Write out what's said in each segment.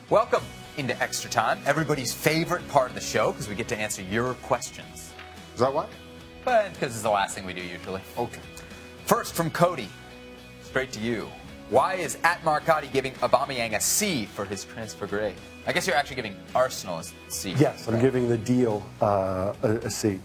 Welcome into Extra Time, everybody's favorite part of the show, because we get to answer your questions. Is that why? But because it's the last thing we do usually. Okay. First from Cody, straight to you. Why is Marcotti giving Aubameyang a C for his transfer grade? I guess you're actually giving Arsenal a C. Yes, I'm giving the deal a C.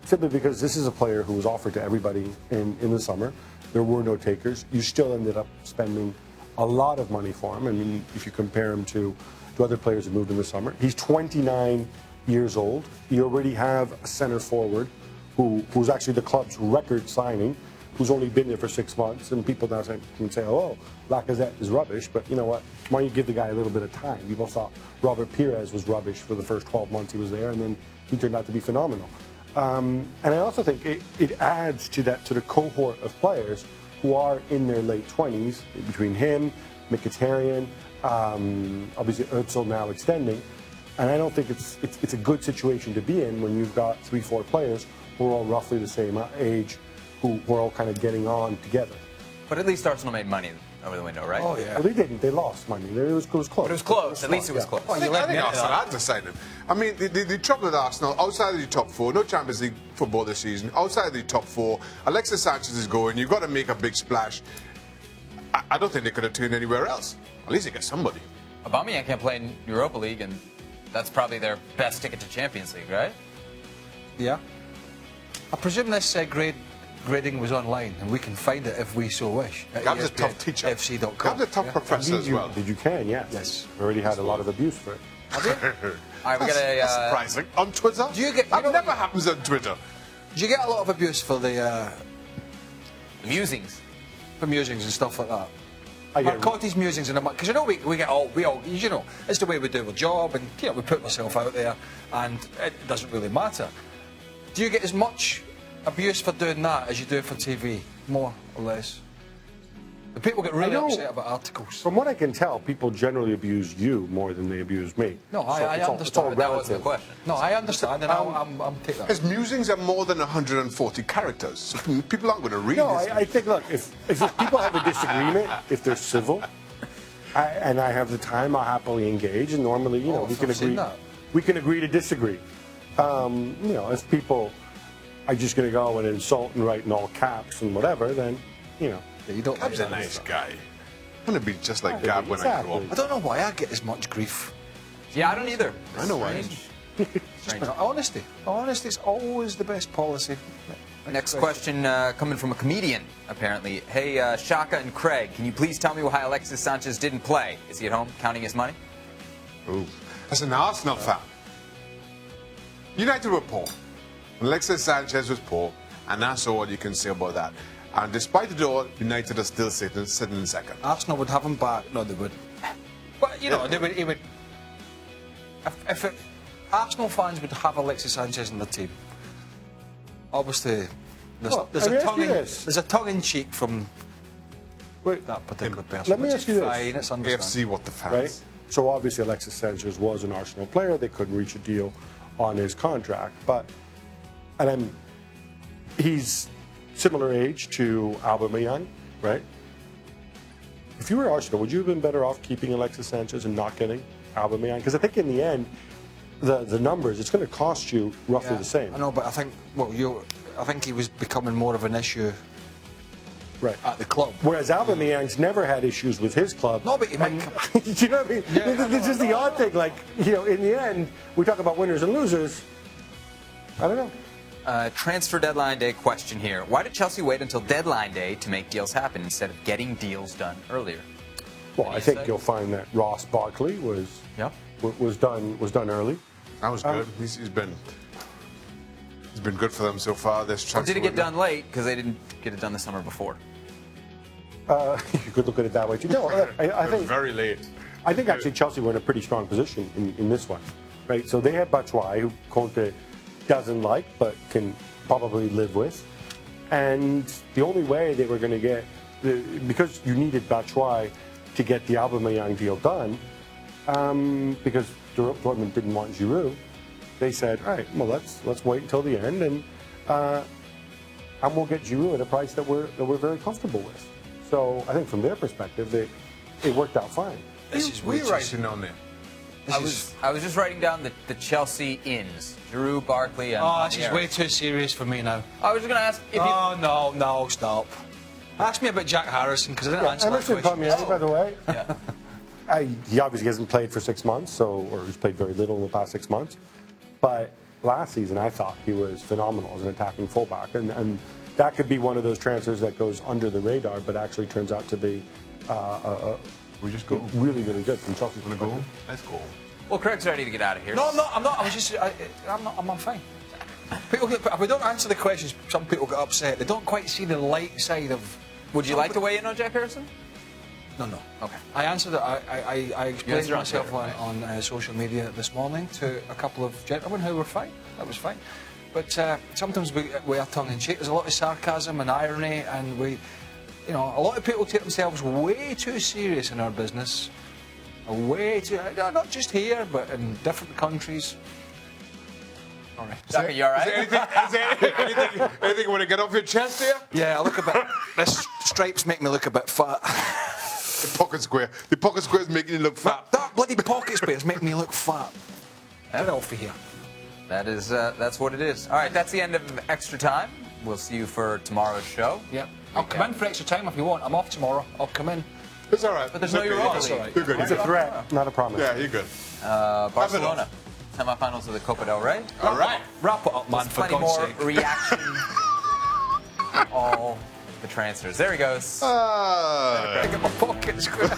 Simply because this is a player who was offered to everybody in the summer. There were no takers. You still ended up spending a lot of money for him. I mean, if you compare him to other players who moved in the summer. He's 29 years old. You already have a center forward who's actually the club's record signing, who's only been there for 6 months. And people now can say, oh, Lacazette is rubbish. But you know what? Why don't you give the guy a little bit of time? People thought Robert Pires was rubbish for the first 12 months he was there, and then he turned out to be phenomenal. And I also think it adds to the cohort of players who are in their late 20s, between him, Mkhitaryan, obviously Özil now extending. And I don't think it's a good situation to be in when you've got 3-4 players who are all roughly the same age, who are all kind of getting on together. But at least Arsenal made money over the window, right? Oh, yeah. Well, they didn't. They lost money. It was close. But it was close. At least it was close. I think Arsenal had to sign him. I mean, the trouble with Arsenal, outside of the top four, no Champions League football this season, outside of the top four, Alexis Sanchez is going, you've got to make a big splash. I don't think they could have turned anywhere else. At least they get somebody. Aubameyang can't play in Europa League, and that's probably their best ticket to Champions League, right? Yeah. I presume this grading was online, and we can find it if we so wish. Gab's a tough teacher. FC.com. Gab's a tough professor as well. You can, yes. Yes. Already had a lot of abuse for it. Have you? All right, we got That's surprising. On Twitter? That never happens on Twitter. Do you get a lot of abuse for the musings? for musings and stuff like that? I get Marcotti's musings and because you know we get all you know it's the way we do our job, and you know, we put ourselves out there, and it doesn't really matter. Do you get as much abuse for doing that as you do for TV, more or less? The people get really upset about articles. From what I can tell, people generally abuse you more than they abuse me. No, I understand. That was the question. No, I understand, and I'm taking that. His musings are more than 140 characters. So people aren't going to read No, this. I think, look, if people have a disagreement, if they're civil, and I have the time, I'll happily engage, and normally, you know, we can agree to disagree. You know, if people are just going to go and insult and write in all caps and whatever, then, you know. Yeah, you don't Gab's a nice guy. I want to be just like Gab when I grow up. I don't know why I get as much grief. Yeah, I don't either. I know why. Strange. Honesty is always the best policy. Next question coming from a comedian, apparently. Hey, Shaka and Craig, can you please tell me why Alexis Sanchez didn't play? Is he at home counting his money? Ooh. As an Arsenal fan, United were poor. Alexis Sanchez was poor, and that's all you can say about that. And despite it all, United are still sitting in second. Arsenal would have him back. No, they would. But you know, he would. If Arsenal fans would have Alexis Sanchez in the team, obviously there's a tongue-in-cheek from that particular person. Let me ask you this: fine, it's AFC, what the fans? Right? So obviously Alexis Sanchez was an Arsenal player. They couldn't reach a deal on his contract, he's similar age to Aubameyang, right? If you were Arsenal, would you have been better off keeping Alexis Sanchez and not getting Aubameyang? Because I think in the end, the numbers, it's going to cost you roughly the same. I know, but I think I think he was becoming more of an issue at the club. Whereas Aubameyang's never had issues with his club. No, but he might. Do you know what I mean? Yeah, this is the odd thing. Like, you know, in the end, we talk about winners and losers. I don't know. Transfer deadline day question here. Why did Chelsea wait until deadline day to make deals happen instead of getting deals done earlier? Well, I think you'll find that Ross Barkley was done early. That was good. He's been good for them so far. This or did it get done late because they didn't get it done the summer before? You could look at it that way too. No, I think very late. I think actually Chelsea were in a pretty strong position in this one, right? So they had Batshuayi, who Conte doesn't like but can probably live with, and the only way they were going to get, because you needed Batshuayi to get the Aubameyang deal done, because Dortmund didn't want Giroud, they said, all right, well let's wait until the end, and we'll get Giroud at a price that we're very comfortable with. So I think from their perspective, it worked out fine. This is What are way you too writing on there? I was just writing down the Chelsea ins. Giroud, Barkley, and Oh, this is Pierre. way too serious for me now. I was just going to ask if you... Oh, no, stop. Ask me about Jack Harrison, because I didn't answer that Emerson question. Aubameyang, by the way, Yeah. he obviously hasn't played for 6 months, or he's played very little in the past 6 months. But last season, I thought he was phenomenal as an attacking fullback, and that could be one of those transfers that goes under the radar, but actually turns out to be We just go. really, really good from Chelsea's Want to go? perspective. Let's go. Well, Craig's ready to get out of here. No, I'm not. I was just, I'm fine. People get, if we don't answer the questions, some people get upset. They don't quite see the light side of. Would you like to weigh in on Jack Harrison? No. Okay. I answered it. I explained answered on myself Twitter, on social media this morning to a couple of gentlemen who were fine. That was fine. But sometimes we are tongue in cheek. There's a lot of sarcasm and irony, and a lot of people take themselves way too serious in our business. Way too, not just here, but in different countries. All right. Zach, you all right? Is there anything you want to get off your chest here? Yeah, I look a bit. This stripes make me look a bit fat. The pocket square. The pocket square is making you look fat. That bloody pocket space make me look fat. Get off of here. That's what it is. All right, that's the end of Extra Time. We'll see you for tomorrow's show. Yeah. I'll come in for extra time if you want. I'm off tomorrow. I'll come in. It's all right. But there's It's no okay. Europa It's League. all right. You're good. It's a threat, not a promise. Yeah, you're good. Barcelona, semifinals of the Copa del Rey. All right. Wrap it up, man, There's for plenty God's more sake. reaction to all the transfers. There he goes. I get my pocket square.